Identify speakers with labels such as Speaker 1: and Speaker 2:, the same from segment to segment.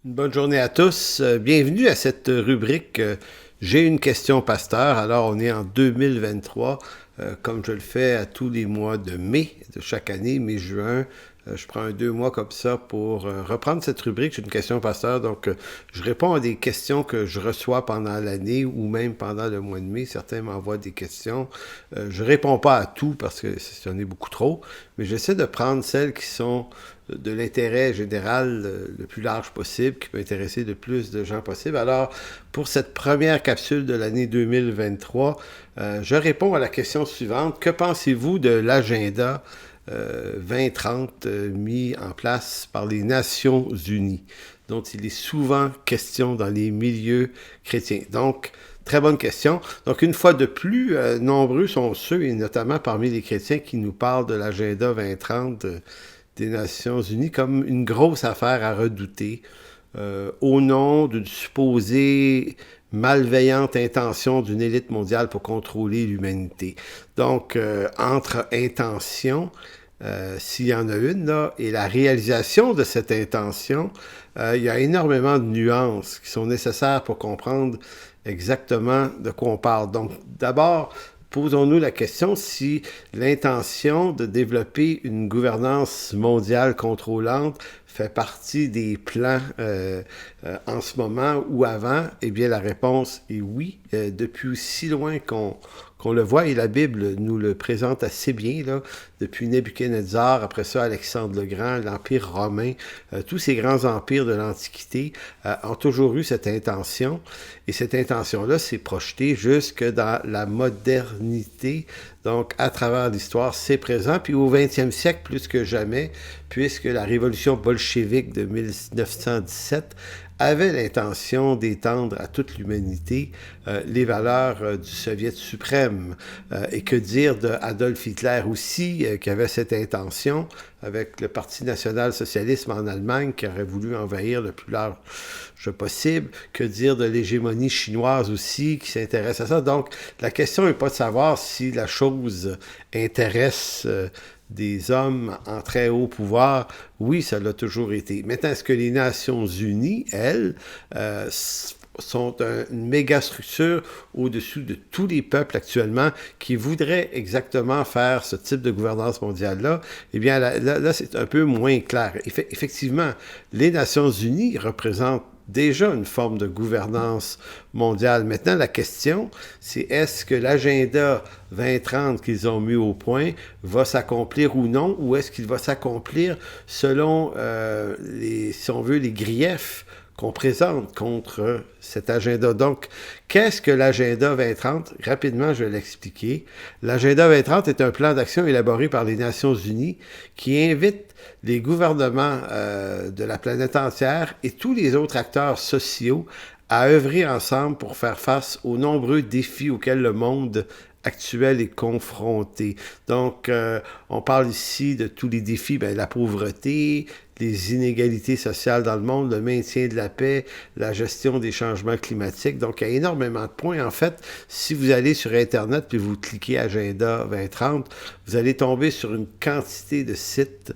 Speaker 1: Bonne journée à tous. Bienvenue à cette rubrique J'ai une question pasteur. Alors, on est en 2023, comme je le fais à tous les mois de mai de chaque année, mai-juin. Je prends 2 mois comme ça pour reprendre cette rubrique. J'ai une question pasteur. Donc, je réponds à des questions que je reçois pendant l'année ou même pendant le mois de mai. Certains m'envoient des questions. Je réponds pas à tout parce que ce n'est beaucoup trop, mais j'essaie de prendre celles qui sont de l'intérêt général le plus large possible, qui peut intéresser le plus de gens possible. Alors, pour cette première capsule de l'année 2023, je réponds à la question suivante. Que pensez-vous de l'agenda 2030 mis en place par les Nations Unies, dont il est souvent question dans les milieux chrétiens? Donc, très bonne question. Donc, une fois de plus, nombreux sont ceux, et notamment parmi les chrétiens, qui nous parlent de l'agenda 2030 des Nations Unies comme une grosse affaire à redouter au nom d'une supposée malveillante intention d'une élite mondiale pour contrôler l'humanité. Donc, entre intention, s'il y en a une, là, et la réalisation de cette intention, il y a énormément de nuances qui sont nécessaires pour comprendre exactement de quoi on parle. Donc, d'abord, posons-nous la question si l'intention de développer une gouvernance mondiale contrôlante fait partie des plans en ce moment ou avant. Eh bien, la réponse est oui. Depuis aussi loin qu'on le voit, et la Bible nous le présente assez bien, là, depuis Nebuchadnezzar, après ça Alexandre le Grand, l'Empire romain, tous ces grands empires de l'Antiquité ont toujours eu cette intention, et cette intention-là s'est projetée jusque dans la modernité. Donc, à travers l'histoire, c'est présent. Puis au 20e siècle, plus que jamais, puisque la révolution bolchevique de 1917 avait l'intention d'étendre à toute l'humanité les valeurs du Soviet suprême. Et que dire d'Adolf Hitler aussi, qui avait cette intention, avec le Parti national-socialisme en Allemagne, qui aurait voulu envahir le plus large possible. Que dire de l'hégémonie chinoise aussi, qui s'intéresse à ça. Donc, la question n'est pas de savoir si la chose intéresse des hommes en très haut pouvoir. Oui, ça l'a toujours été. Maintenant, est-ce que les Nations Unies, elles, sont une méga structure au-dessus de tous les peuples actuellement qui voudraient exactement faire ce type de gouvernance mondiale-là? Eh bien, là c'est un peu moins clair. Effectivement, les Nations Unies représentent déjà une forme de gouvernance mondiale. Maintenant, la question, c'est est-ce que l'agenda 2030 qu'ils ont mis au point va s'accomplir ou non, ou est-ce qu'il va s'accomplir selon, si on veut, les griefs qu'on présente contre cet agenda. Donc, qu'est-ce que l'agenda 2030? Rapidement, je vais l'expliquer. L'agenda 2030 est un plan d'action élaboré par les Nations Unies qui invite les gouvernements de la planète entière et tous les autres acteurs sociaux à œuvrer ensemble pour faire face aux nombreux défis auxquels le monde actuel est confronté. Donc, on parle ici de tous les défis, la pauvreté, les inégalités sociales dans le monde, le maintien de la paix, la gestion des changements climatiques. Donc, il y a énormément de points. En fait, si vous allez sur Internet puis vous cliquez Agenda 2030, vous allez tomber sur une quantité de sites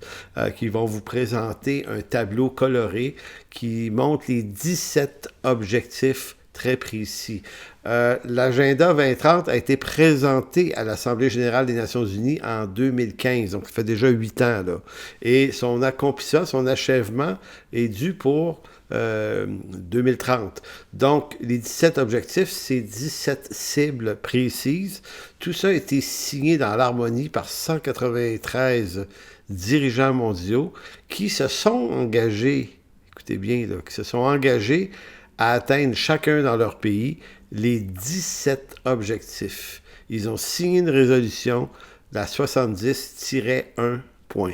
Speaker 1: qui vont vous présenter un tableau coloré qui montre les 17 objectifs très précis. L'agenda 2030 a été présenté à l'Assemblée générale des Nations unies en 2015, donc ça fait déjà 8 ans, là. Et son accomplissement, son achèvement est dû pour 2030. Donc, les 17 objectifs, c'est 17 cibles précises. Tout ça a été signé dans l'harmonie par 193 dirigeants mondiaux qui se sont engagés, écoutez bien, là, qui se sont engagés à atteindre chacun dans leur pays les 17 objectifs. Ils ont signé une résolution, la 70-1 point.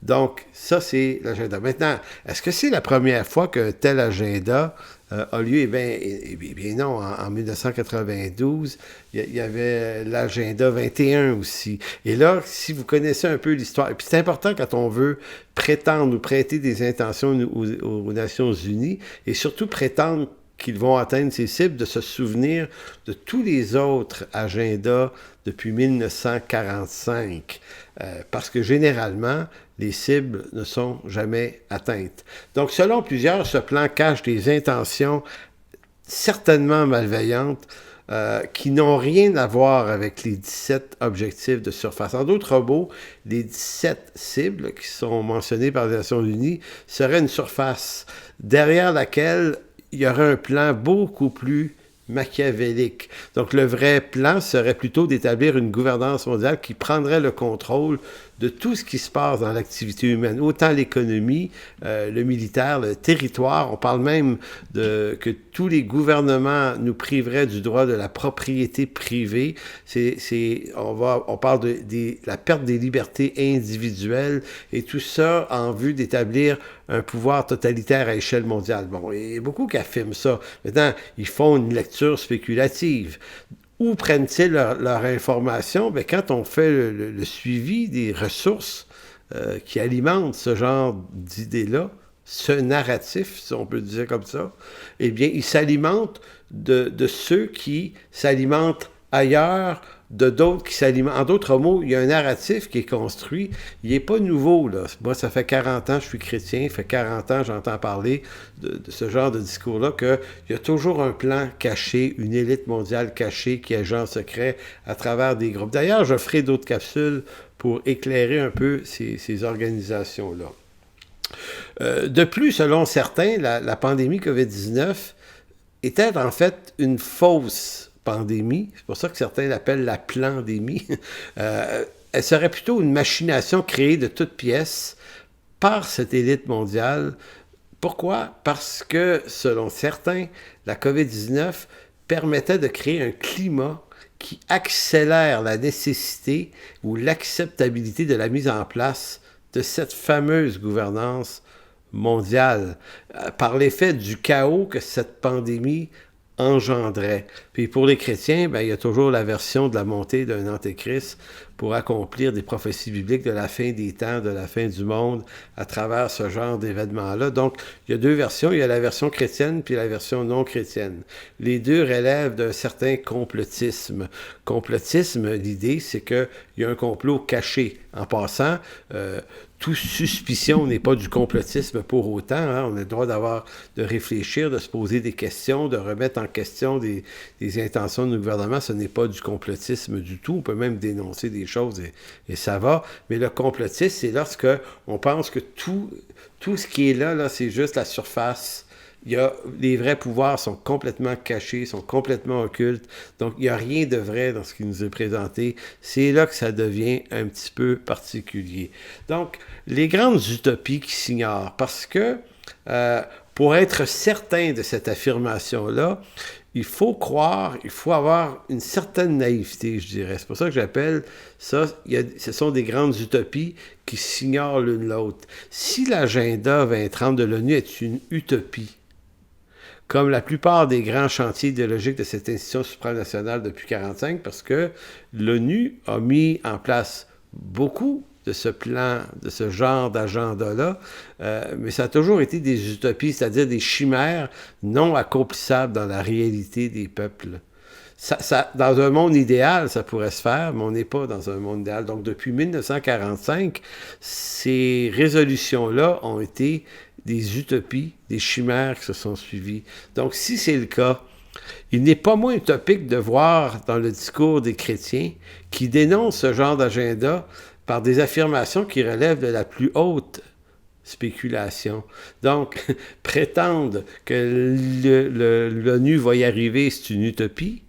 Speaker 1: Donc, ça, c'est l'agenda. Maintenant, est-ce que c'est la première fois qu'un tel agenda a lieu? Eh bien non, en 1992, il y avait l'agenda 21 aussi. Et là, si vous connaissez un peu l'histoire, et puis c'est important quand on veut prétendre ou prêter des intentions aux Nations Unies, et surtout prétendre qu'ils vont atteindre ces cibles, de se souvenir de tous les autres agendas depuis 1945. Parce que généralement, les cibles ne sont jamais atteintes. Donc, selon plusieurs, ce plan cache des intentions certainement malveillantes qui n'ont rien à voir avec les 17 objectifs de surface. En d'autres mots, les 17 cibles qui sont mentionnées par les Nations Unies seraient une surface derrière laquelle il y aurait un plan beaucoup plus machiavélique. Donc, le vrai plan serait plutôt d'établir une gouvernance mondiale qui prendrait le contrôle de tout ce qui se passe dans l'activité humaine, autant l'économie, le militaire, le territoire. On parle même que tous les gouvernements nous priveraient du droit de la propriété privée. On parle de la perte des libertés individuelles et tout ça en vue d'établir un pouvoir totalitaire à échelle mondiale. Bon, il y a beaucoup qui affirment ça. Maintenant, ils font une lecture spéculative. Où prennent-ils leur information? Bien, quand on fait le suivi des ressources qui alimentent ce genre d'idées-là, ce narratif, si on peut dire comme ça, eh bien, ils s'alimentent de ceux qui s'alimentent ailleurs, de d'autres qui s'alimentent. En d'autres mots, il y a un narratif qui est construit. Il n'est pas nouveau, là. Moi, ça fait 40 ans que je suis chrétien, ça fait 40 ans que j'entends parler de ce genre de discours-là, qu'il y a toujours un plan caché, une élite mondiale cachée qui agit en secret à travers des groupes. D'ailleurs, je ferai d'autres capsules pour éclairer un peu ces organisations-là. De plus, selon certains, la pandémie COVID-19 était en fait une fausse pandémie, c'est pour ça que certains l'appellent la plandémie. Elle serait plutôt une machination créée de toutes pièces par cette élite mondiale. Pourquoi? Parce que, selon certains, la COVID-19 permettait de créer un climat qui accélère la nécessité ou l'acceptabilité de la mise en place de cette fameuse gouvernance mondiale, par l'effet du chaos que cette pandémie engendrait. Puis pour les chrétiens, il y a toujours la version de la montée d'un antéchrist pour accomplir des prophéties bibliques de la fin des temps, de la fin du monde, à travers ce genre d'événements-là. Donc, il y a deux versions. Il y a la version chrétienne puis la version non chrétienne. Les deux relèvent d'un certain complotisme. Complotisme, l'idée, c'est qu'il y a un complot caché. En passant, toute suspicion n'est pas du complotisme pour autant. Hein. On a le droit de réfléchir, de se poser des questions, de remettre en question des intentions du gouvernement. Ce n'est pas du complotisme du tout. On peut même dénoncer des choses et ça va. Mais le complotisme, c'est lorsque on pense que tout ce qui est là, c'est juste la surface. Les vrais pouvoirs sont complètement cachés, sont complètement occultes. Donc, il n'y a rien de vrai dans ce qui nous est présenté. C'est là que ça devient un petit peu particulier. Donc, les grandes utopies qui s'ignorent, parce que pour être certain de cette affirmation-là, il faut croire, il faut avoir une certaine naïveté, je dirais. C'est pour ça que j'appelle ça, ce sont des grandes utopies qui s'ignorent l'une l'autre. Si l'agenda 2030 de l'ONU est une utopie, comme la plupart des grands chantiers idéologiques de cette institution supranationale depuis 1945, parce que l'ONU a mis en place beaucoup de ce plan, de ce genre d'agenda-là, mais ça a toujours été des utopies, c'est-à-dire des chimères non accomplissables dans la réalité des peuples. Dans un monde idéal, ça pourrait se faire, mais on n'est pas dans un monde idéal. Donc, depuis 1945, ces résolutions-là ont été des utopies, des chimères qui se sont suivies. Donc, si c'est le cas, il n'est pas moins utopique de voir dans le discours des chrétiens qui dénoncent ce genre d'agenda par des affirmations qui relèvent de la plus haute spéculation. Donc, prétendre que l'ONU va y arriver, c'est une utopie,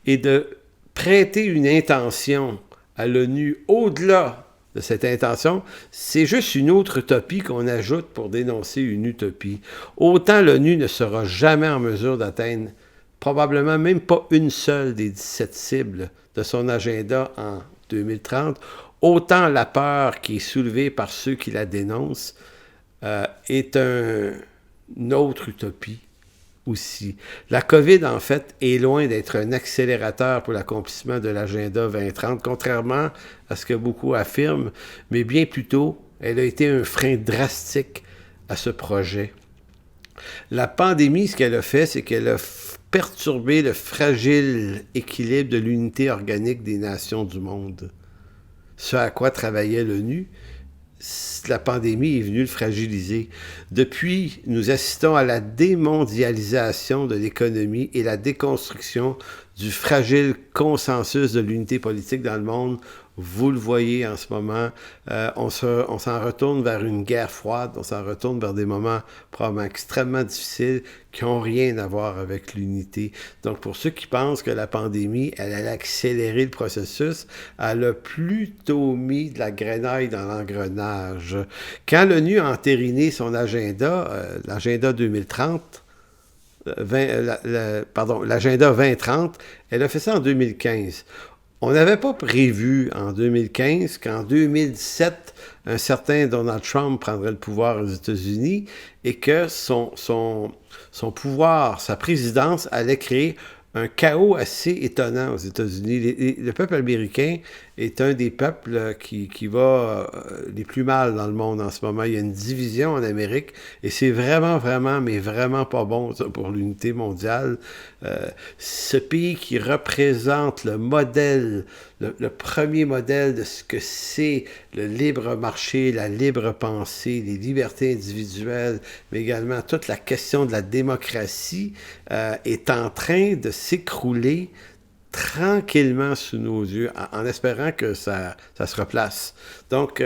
Speaker 1: et de prêter une intention à l'ONU au-delà de cette intention, c'est juste une autre utopie qu'on ajoute pour dénoncer une utopie. Autant l'ONU ne sera jamais en mesure d'atteindre probablement même pas une seule des 17 cibles de son agenda en 2030, autant la peur qui est soulevée par ceux qui la dénoncent est une autre utopie aussi. La COVID, en fait, est loin d'être un accélérateur pour l'accomplissement de l'agenda 2030, contrairement à ce que beaucoup affirment, mais bien plutôt, elle a été un frein drastique à ce projet. La pandémie, ce qu'elle a fait, c'est qu'elle a perturbé le fragile équilibre de l'unité organique des nations du monde. Ce à quoi travaillait l'ONU, la pandémie est venue le fragiliser. Depuis, nous assistons à la démondialisation de l'économie et la déconstruction du fragile consensus de l'unité politique dans le monde. Vous le voyez en ce moment, on s'en retourne vers une guerre froide, on s'en retourne vers des moments probablement extrêmement difficiles qui n'ont rien à voir avec l'unité. Donc pour ceux qui pensent que la pandémie, elle allait accélérer le processus, elle a plutôt mis de la grenaille dans l'engrenage. Quand l'ONU a entériné son agenda, l'agenda 2030, l'agenda 2030, elle a fait ça en 2015. On n'avait pas prévu en 2015 qu'en 2017, un certain Donald Trump prendrait le pouvoir aux États-Unis et que son pouvoir, sa présidence allait créer un chaos assez étonnant aux États-Unis. Le peuple américain est un des peuples qui va les plus mal dans le monde en ce moment. Il y a une division en Amérique et c'est vraiment, mais vraiment pas bon ça, pour l'unité mondiale. Ce pays qui représente le modèle, le premier modèle de ce que c'est le libre marché, la libre pensée, les libertés individuelles, mais également toute la question de la démocratie est en train de s'écrouler tranquillement sous nos yeux, en espérant que ça se replace. Donc,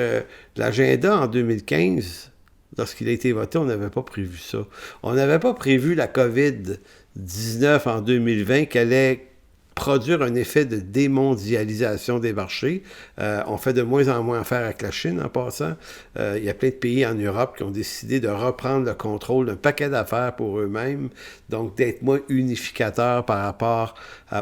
Speaker 1: l'agenda en 2015, lorsqu'il a été voté, on n'avait pas prévu ça. On n'avait pas prévu la COVID-19 en 2020 qu'elle allait produire un effet de démondialisation des marchés. On fait de moins en moins affaire avec la Chine en passant. Il y a plein de pays en Europe qui ont décidé de reprendre le contrôle d'un paquet d'affaires pour eux-mêmes, donc d'être moins unificateurs par rapport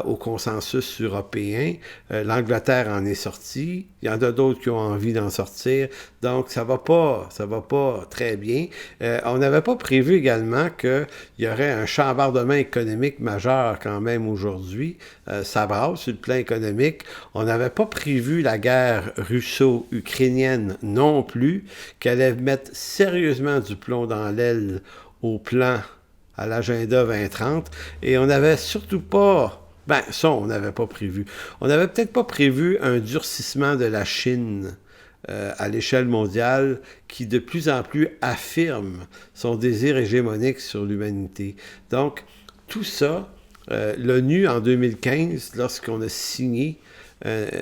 Speaker 1: au consensus européen. L'Angleterre en est sortie. Il y en a d'autres qui ont envie d'en sortir. Donc, ça va pas très bien. On n'avait pas prévu également qu'il y aurait un chambardement économique majeur quand même aujourd'hui. Ça brasse sur le plan économique. On n'avait pas prévu la guerre russo-ukrainienne non plus, qu'elle allait mettre sérieusement du plomb dans l'aile au plan, à l'agenda 2030. Et on n'avait surtout pas... ça, on n'avait pas prévu. On n'avait peut-être pas prévu un durcissement de la Chine à l'échelle mondiale qui de plus en plus affirme son désir hégémonique sur l'humanité. Donc, tout ça, l'ONU en 2015, lorsqu'on a signé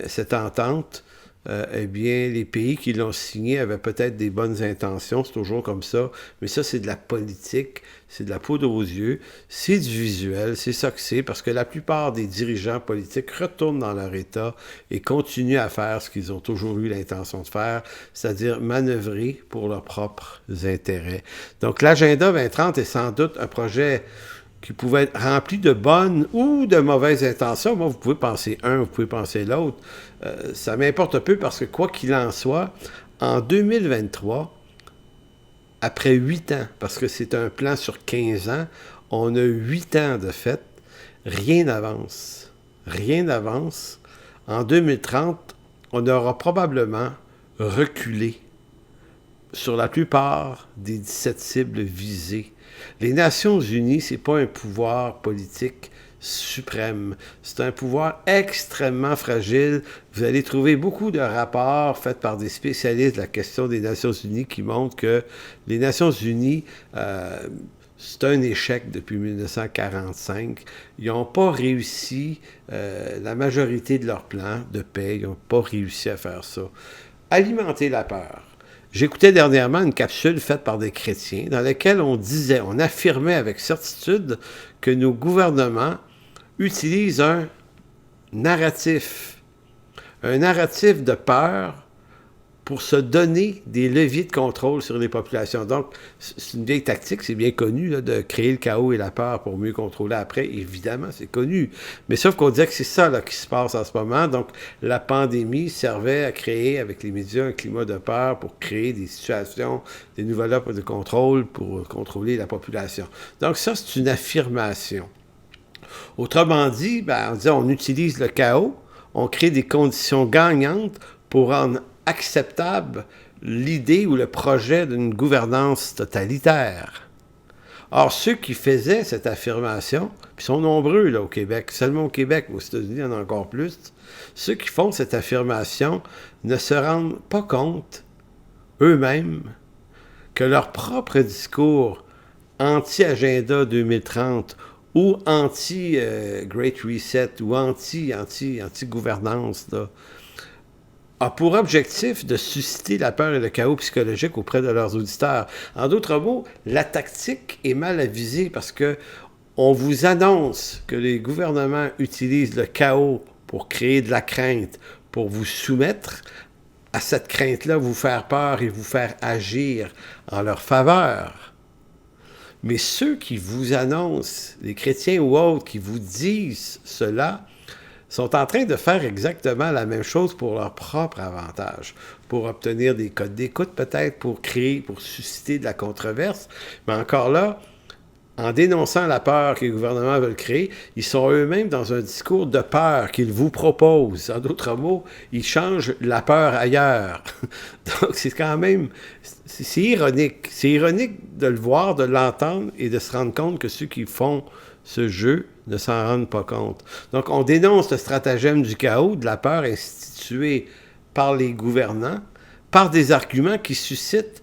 Speaker 1: cette entente, eh bien, les pays qui l'ont signé avaient peut-être des bonnes intentions, c'est toujours comme ça, mais ça, c'est de la politique, c'est de la poudre aux yeux, c'est du visuel, c'est ça que c'est, parce que la plupart des dirigeants politiques retournent dans leur État et continuent à faire ce qu'ils ont toujours eu l'intention de faire, c'est-à-dire manœuvrer pour leurs propres intérêts. Donc, l'agenda 2030 est sans doute un projet qui pouvait être rempli de bonnes ou de mauvaises intentions. Moi, vous pouvez penser un, vous pouvez penser l'autre. Ça m'importe peu parce que, quoi qu'il en soit, en 2023, après 8 ans, parce que c'est un plan sur 15 ans, on a 8 ans de fait, rien n'avance. Rien n'avance. En 2030, on aura probablement reculé sur la plupart des 17 cibles visées. Les Nations unies, ce n'est pas un pouvoir politique suprême. C'est un pouvoir extrêmement fragile. Vous allez trouver beaucoup de rapports faits par des spécialistes de la question des Nations unies qui montrent que les Nations unies, c'est un échec depuis 1945. Ils n'ont pas réussi, la majorité de leur plan de paix, ils n'ont pas réussi à faire ça. Alimenter la peur. J'écoutais dernièrement une capsule faite par des chrétiens dans laquelle on affirmait avec certitude que nos gouvernements utilisent un narratif de peur pour se donner des leviers de contrôle sur les populations. Donc, c'est une vieille tactique, c'est bien connu, là, de créer le chaos et la peur pour mieux contrôler après. Évidemment, c'est connu. Mais sauf qu'on disait que c'est ça là, qui se passe en ce moment. Donc, la pandémie servait à créer, avec les médias, un climat de peur pour créer des situations, des nouvelles offres de contrôle pour contrôler la population. Donc, ça, c'est une affirmation. Autrement dit, on dit on utilise le chaos, on crée des conditions gagnantes pour rendre acceptable l'idée ou le projet d'une gouvernance totalitaire. Or, ceux qui faisaient cette affirmation, puis sont nombreux là, au Québec, seulement au Québec, aux États-Unis, il y en a encore plus, ceux qui font cette affirmation ne se rendent pas compte eux-mêmes que leur propre discours anti-agenda 2030 ou anti-Great Reset ou anti-gouvernance, là, a pour objectif de susciter la peur et le chaos psychologique auprès de leurs auditeurs. En d'autres mots, la tactique est mal avisée parce que on vous annonce que les gouvernements utilisent le chaos pour créer de la crainte, pour vous soumettre à cette crainte-là, vous faire peur et vous faire agir en leur faveur. Mais ceux qui vous annoncent, les chrétiens ou autres qui vous disent cela, sont en train de faire exactement la même chose pour leur propre avantage, pour obtenir des codes d'écoute peut-être, pour créer, pour susciter de la controverse. Mais encore là, en dénonçant la peur que les gouvernements veulent créer, ils sont eux-mêmes dans un discours de peur qu'ils vous proposent. En d'autres mots, ils changent la peur ailleurs. Donc, c'est quand même... C'est ironique. C'est ironique de le voir, de l'entendre et de se rendre compte que ceux qui font ce jeu ne s'en rendent pas compte. Donc, on dénonce le stratagème du chaos, de la peur instituée par les gouvernants, par des arguments qui suscitent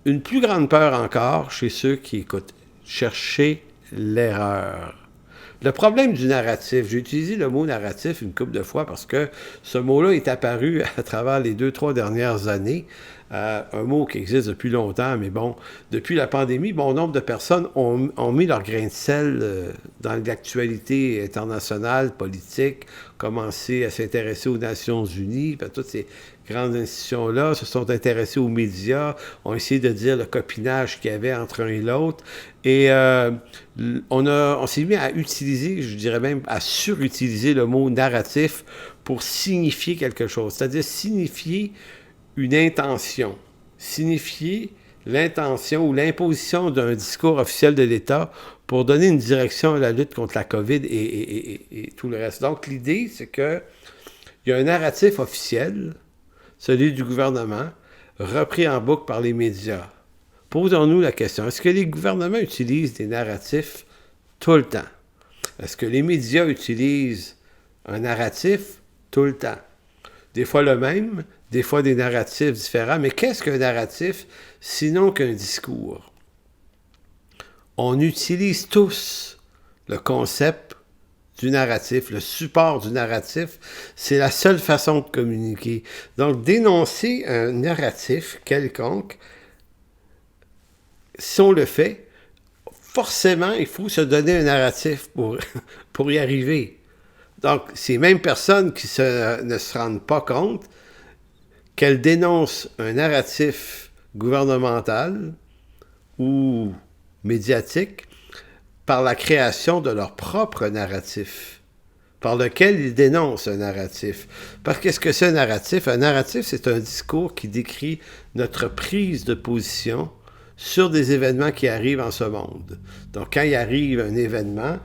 Speaker 1: une plus grande peur encore chez ceux qui écoutent. Chercher l'erreur. Le problème du narratif, j'ai utilisé le mot narratif une couple de fois parce que ce mot-là est apparu à travers les 2-3 dernières années. Un mot qui existe depuis longtemps, mais bon, depuis la pandémie, bon nombre de personnes ont mis leur grain de sel dans l'actualité internationale, politique, commencé à s'intéresser aux Nations Unies, toutes ces grandes institutions-là se sont intéressées aux médias, ont essayé de dire le copinage qu'il y avait entre un et l'autre, et on s'est mis à utiliser, je dirais même à surutiliser le mot narratif pour signifier quelque chose, c'est-à-dire signifier une intention, signifier l'intention ou l'imposition d'un discours officiel de l'État pour donner une direction à la lutte contre la COVID et tout le reste. Donc, l'idée, c'est qu'il y a un narratif officiel, celui du gouvernement, repris en boucle par les médias. Posons-nous la question, est-ce que les gouvernements utilisent des narratifs tout le temps? Est-ce que les médias utilisent un narratif tout le temps? Des fois le même, des fois des narratifs différents. Mais qu'est-ce qu'un narratif sinon qu'un discours? On utilise tous le concept du narratif, le support du narratif. C'est la seule façon de communiquer. Donc, dénoncer un narratif quelconque, si on le fait, forcément, il faut se donner un narratif pour y arriver. Donc, ces mêmes personnes qui ne se rendent pas compte qu'elles dénoncent un narratif gouvernemental ou médiatique par la création de leur propre narratif, par lequel ils dénoncent un narratif. Parce qu'est-ce que c'est un narratif? Un narratif, c'est un discours qui décrit notre prise de position sur des événements qui arrivent en ce monde. Donc, quand il arrive un événement,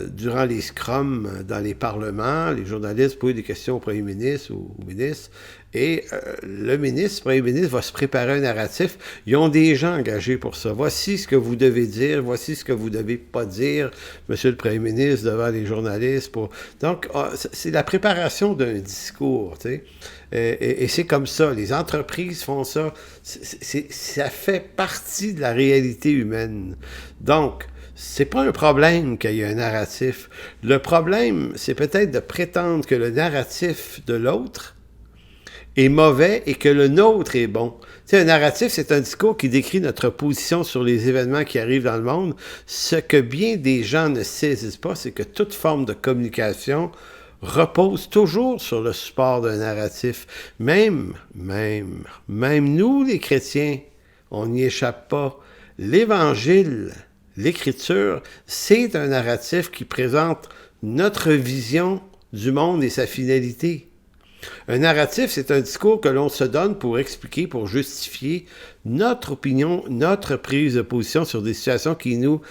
Speaker 1: durant les scrums dans les parlements, les journalistes posent des questions au premier ministre ou au ministre, et le premier ministre va se préparer un narratif. Ils ont des gens engagés pour ça. Voici ce que vous devez dire, voici ce que vous ne devez pas dire, monsieur le premier ministre, devant les journalistes. Donc, c'est la préparation d'un discours, tu sais. Et c'est comme ça, les entreprises font ça. Ça fait partie de la réalité humaine. Donc, c'est pas un problème qu'il y ait un narratif. Le problème, c'est peut-être de prétendre que le narratif de l'autre est mauvais et que le nôtre est bon. Tu sais, un narratif, c'est un discours qui décrit notre position sur les événements qui arrivent dans le monde. Ce que bien des gens ne saisissent pas, c'est que toute forme de communication repose toujours sur le support d'un narratif. Même nous, les chrétiens, on n'y échappe pas. L'Évangile, l'Écriture, c'est un narratif qui présente notre vision du monde et sa finalité. Un narratif, c'est un discours que l'on se donne pour expliquer, pour justifier notre opinion, notre prise de position sur des situations qui nous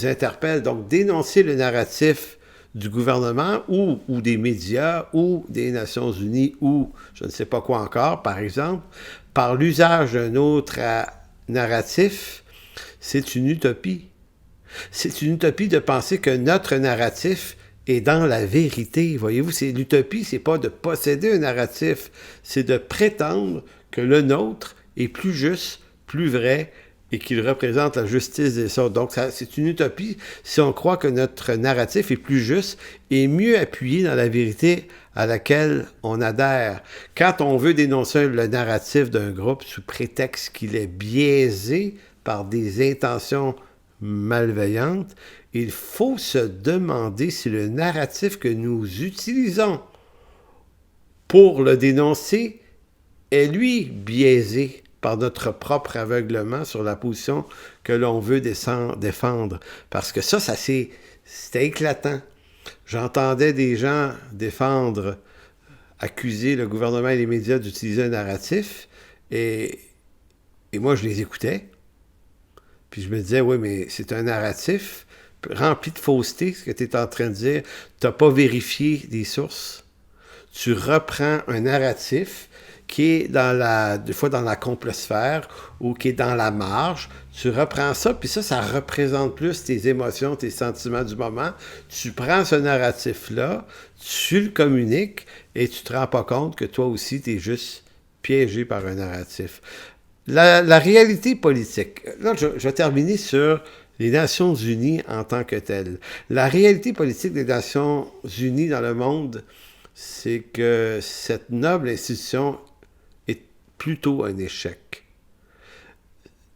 Speaker 1: interpellent. Donc, dénoncer le narratif du gouvernement ou des médias ou des Nations Unies ou je ne sais pas quoi encore, par exemple, par l'usage d'un autre narratif, c'est une utopie. C'est une utopie de penser que notre narratif est dans la vérité. Voyez-vous, l'utopie, c'est pas de posséder un narratif, c'est de prétendre que le nôtre est plus juste, plus vrai, et qu'il représente la justice des sortes. Donc, c'est une utopie si on croit que notre narratif est plus juste et mieux appuyé dans la vérité à laquelle on adhère. Quand on veut dénoncer le narratif d'un groupe sous prétexte qu'il est biaisé par des intentions malveillantes, il faut se demander si le narratif que nous utilisons pour le dénoncer est, lui, biaisé par notre propre aveuglement sur la position que l'on veut défendre. Parce que c'était éclatant. J'entendais des gens accuser le gouvernement et les médias d'utiliser un narratif, et moi, je les écoutais. Puis je me disais, oui, mais c'est un narratif rempli de fausseté, ce que tu es en train de dire. Tu n'as pas vérifié des sources. Tu reprends un narratif qui est des fois dans la complosphère ou qui est dans la marge. Tu reprends ça, puis ça représente plus tes émotions, tes sentiments du moment. Tu prends ce narratif-là, tu le communiques et tu te rends pas compte que toi aussi, tu es juste piégé par un narratif. La réalité politique. Là, je vais terminer sur les Nations Unies en tant que telles. La réalité politique des Nations Unies dans le monde, c'est que cette noble institution est plutôt un échec.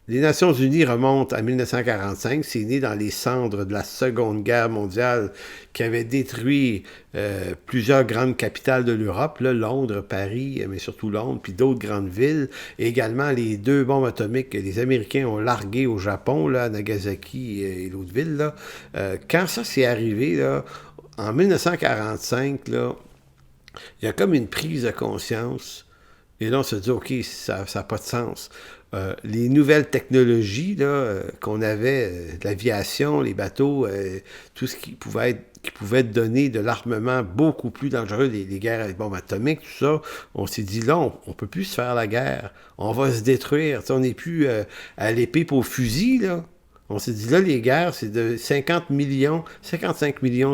Speaker 1: Les Nations Unies remontent à 1945, c'est né dans les cendres de la Seconde Guerre mondiale qui avait détruit plusieurs grandes capitales de l'Europe, là, Londres, Paris, mais surtout Londres, puis d'autres grandes villes, et également les 2 bombes atomiques que les Américains ont larguées au Japon, là, à Nagasaki et l'autre ville. Là. Quand ça s'est arrivé, là, en 1945, là, il y a comme une prise de conscience, et là on se dit, OK, ça n'a pas de sens. Les nouvelles technologies là, qu'on avait, l'aviation, les bateaux, tout ce qui pouvait donner de l'armement beaucoup plus dangereux, les guerres avec bombes atomiques, tout ça, on s'est dit là, on ne peut plus se faire la guerre, on va se détruire, on n'est plus à l'épée pour au fusil, là. On s'est dit là, les guerres, c'est de 55 millions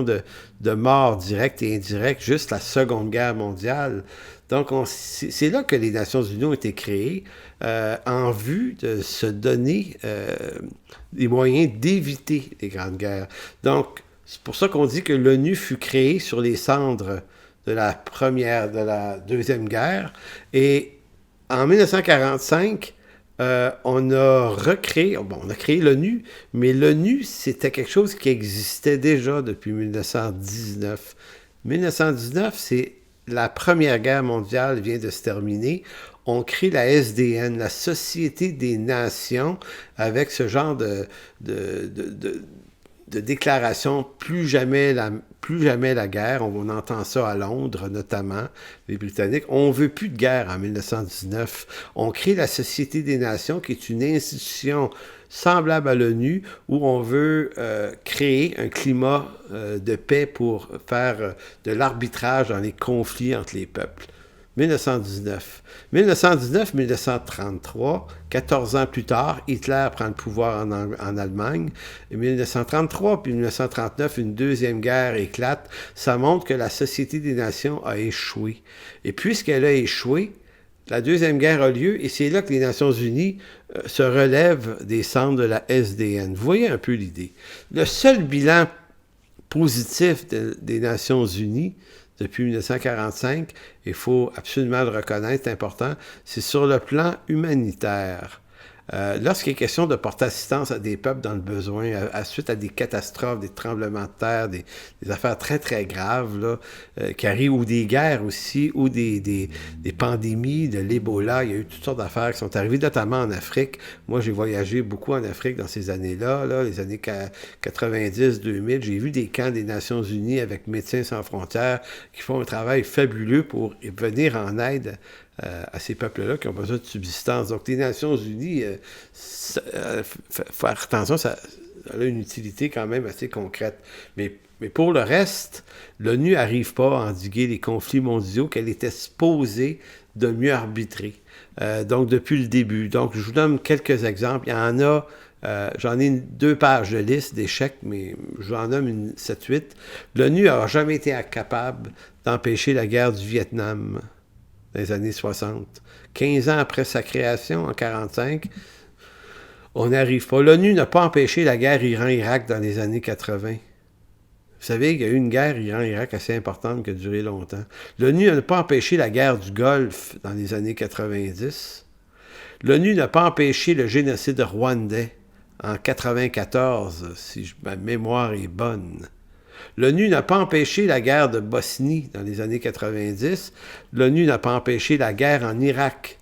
Speaker 1: de morts directes et indirectes, juste la Seconde Guerre mondiale. Donc, c'est là que les Nations Unies ont été créées en vue de se donner les moyens d'éviter les grandes guerres. Donc, c'est pour ça qu'on dit que l'ONU fut créée sur les cendres de la Deuxième Guerre. Et en 1945, on a créé l'ONU, mais l'ONU, c'était quelque chose qui existait déjà depuis 1919. 1919, c'est la Première Guerre mondiale vient de se terminer. On crée la SDN, la Société des Nations, avec ce genre de déclaration, plus jamais la guerre. On entend ça à Londres, notamment, les Britanniques. On ne veut plus de guerre en 1919. On crée la Société des Nations, qui est une institution semblable à l'ONU, où on veut créer un climat de paix pour faire de l'arbitrage dans les conflits entre les peuples. 1919. 1933, 14 ans plus tard, Hitler prend le pouvoir en Allemagne. En 1933 puis 1939, une deuxième guerre éclate. Ça montre que la Société des Nations a échoué. Et puisqu'elle a échoué, la Deuxième Guerre a lieu et c'est là que les Nations Unies se relèvent des cendres de la SDN. Vous voyez un peu l'idée. Le seul bilan positif des Nations Unies depuis 1945, il faut absolument le reconnaître, c'est important, c'est sur le plan humanitaire. Lorsqu'il est question de porter assistance à des peuples dans le besoin, suite à des catastrophes, des tremblements de terre, des affaires très, très graves là, qui arrivent, ou des guerres aussi, ou des pandémies, de l'Ebola, il y a eu toutes sortes d'affaires qui sont arrivées, notamment en Afrique. Moi, j'ai voyagé beaucoup en Afrique dans ces années-là, là, les années 90-2000. J'ai vu des camps des Nations Unies avec Médecins sans frontières qui font un travail fabuleux pour venir en aide à ces peuples-là qui ont besoin de subsistance. Donc, les Nations Unies, faire attention, ça a une utilité quand même assez concrète. Mais pour le reste, l'ONU n'arrive pas à endiguer les conflits mondiaux qu'elle était supposée de mieux arbitrer. Donc, depuis le début. Donc, je vous donne quelques exemples. Il y en a, j'en ai 2 pages de liste d'échecs, mais je vous en nomme 7-8. L'ONU n'a jamais été capable d'empêcher la guerre du Vietnam. dans les années 60. 15 ans après sa création, en 1945, on n'arrive pas. L'ONU n'a pas empêché la guerre Iran-Irak dans les années 80. Vous savez qu'il y a eu une guerre Iran-Irak assez importante qui a duré longtemps. L'ONU n'a pas empêché la guerre du Golfe dans les années 90. L'ONU n'a pas empêché le génocide rwandais en 1994, si ma mémoire est bonne. L'ONU n'a pas empêché la guerre de Bosnie dans les années 90. L'ONU n'a pas empêché la guerre en Irak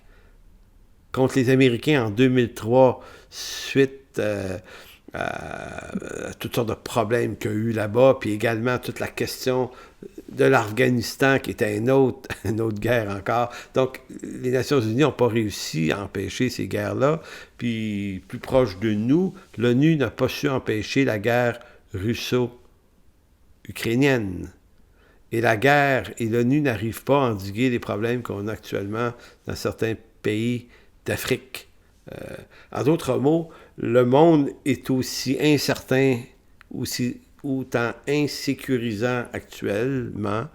Speaker 1: contre les Américains en 2003, suite à toutes sortes de problèmes qu'il y a eu là-bas, puis également toute la question de l'Afghanistan, qui était une autre guerre encore. Donc, les Nations Unies n'ont pas réussi à empêcher ces guerres-là. Puis, plus proche de nous, l'ONU n'a pas su empêcher la guerre russo-ukrainienne. Et la guerre et l'ONU n'arrivent pas à endiguer les problèmes qu'on a actuellement dans certains pays d'Afrique. En d'autres mots, le monde est aussi incertain, autant insécurisant actuellement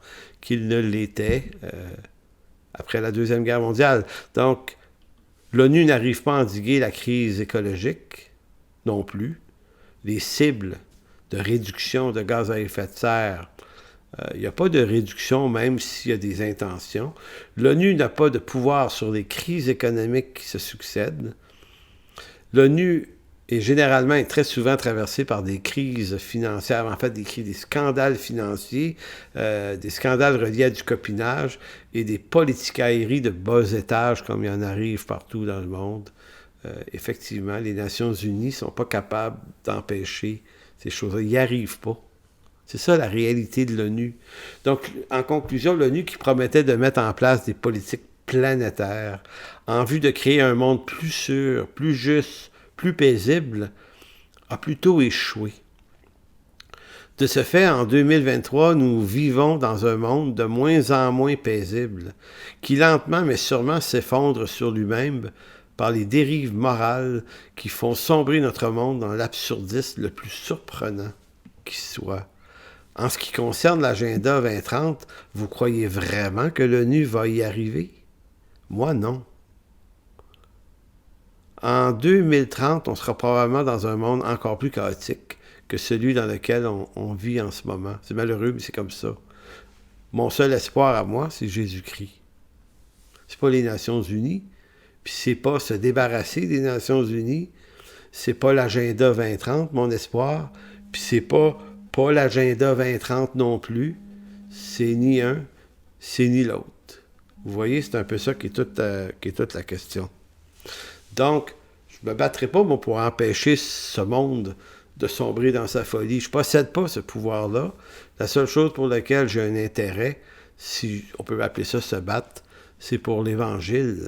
Speaker 1: qu'il ne l'était après la Deuxième Guerre mondiale. Donc, l'ONU n'arrive pas à endiguer la crise écologique non plus. Les cibles de réduction de gaz à effet de serre, il n'y a pas de réduction même s'il y a des intentions. L'ONU n'a pas de pouvoir sur les crises économiques qui se succèdent. L'ONU est généralement et très souvent traversée par des crises financières, en fait des scandales financiers, des scandales reliés à du copinage et des politicailleries de bas étage comme il y en arrive partout dans le monde. Effectivement, les Nations Unies ne sont pas capables d'empêcher ces choses-là. Ils n'y arrivent pas. C'est ça la réalité de l'ONU. Donc, en conclusion, l'ONU qui promettait de mettre en place des politiques planétaires en vue de créer un monde plus sûr, plus juste, plus paisible, a plutôt échoué. De ce fait, en 2023, nous vivons dans un monde de moins en moins paisible, qui lentement mais sûrement s'effondre sur lui-même par les dérives morales qui font sombrer notre monde dans l'absurdisme le plus surprenant qui soit. En ce qui concerne l'agenda 2030, vous croyez vraiment que l'ONU va y arriver? Moi, non. En 2030, on sera probablement dans un monde encore plus chaotique que celui dans lequel on vit en ce moment. C'est malheureux, mais c'est comme ça. Mon seul espoir à moi, c'est Jésus-Christ. C'est pas les Nations Unies, puis c'est pas se débarrasser des Nations Unies, c'est pas l'agenda 2030, mon espoir, puis c'est pas l'agenda 2030 non plus, c'est ni un, c'est ni l'autre. Vous voyez, c'est un peu ça qui est toute la question. Donc, je ne me battrai pas, moi, pour empêcher ce monde de sombrer dans sa folie. Je ne possède pas ce pouvoir-là. La seule chose pour laquelle j'ai un intérêt, si on peut appeler ça se battre, c'est pour l'Évangile.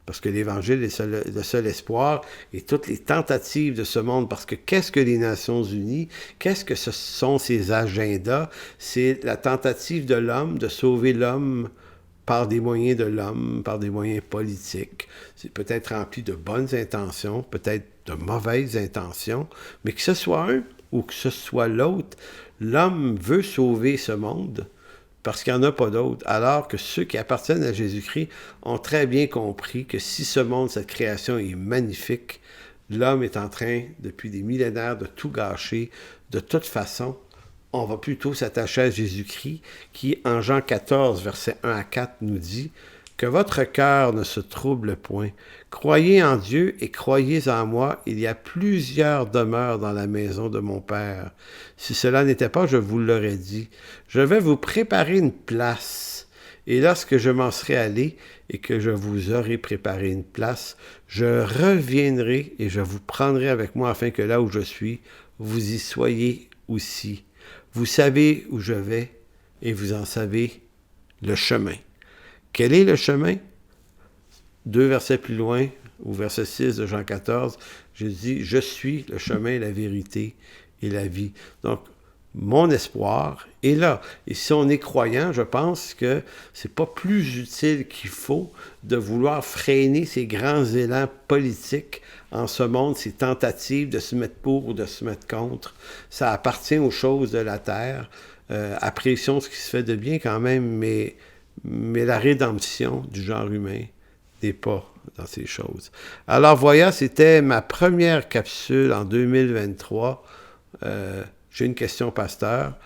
Speaker 1: Parce que l'Évangile est le seul espoir et toutes les tentatives de ce monde. Parce que qu'est-ce que les Nations Unies? Qu'est-ce que ce sont ces agendas? C'est la tentative de l'homme de sauver l'homme par des moyens de l'homme, par des moyens politiques. C'est peut-être rempli de bonnes intentions, peut-être de mauvaises intentions, mais que ce soit un ou que ce soit l'autre, l'homme veut sauver ce monde parce qu'il n'y en a pas d'autres, alors que ceux qui appartiennent à Jésus-Christ ont très bien compris que si ce monde, cette création est magnifique, l'homme est en train, depuis des millénaires, de tout gâcher. De toute façon, on va plutôt s'attacher à Jésus-Christ, qui, en Jean 14, versets 1 à 4, nous dit « Que votre cœur ne se trouble point. Croyez en Dieu et croyez en moi. Il y a plusieurs demeures dans la maison de mon Père. Si cela n'était pas, je vous l'aurais dit. Je vais vous préparer une place. Et lorsque je m'en serai allé et que je vous aurai préparé une place, je reviendrai et je vous prendrai avec moi afin que là où je suis, vous y soyez aussi. Vous savez où je vais et vous en savez le chemin. » Quel est le chemin? 2 versets plus loin, au verset 6 de Jean 14, je dis « Je suis le chemin, la vérité et la vie. » Donc, mon espoir est là. Et si on est croyant, je pense que c'est pas plus utile qu'il faut de vouloir freiner ces grands élans politiques en ce monde, ces tentatives de se mettre pour ou de se mettre contre. Ça appartient aux choses de la terre. Apprécions ce qui se fait de bien quand même, mais mais la rédemption du genre humain n'est pas dans ces choses. Alors voilà, c'était ma première capsule en 2023. J'ai une question, pasteur,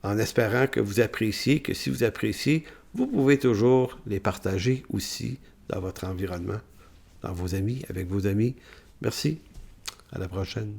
Speaker 1: en espérant que vous appréciez, que si vous appréciez, vous pouvez toujours les partager aussi dans votre environnement, dans vos amis, avec vos amis. Merci. À la prochaine.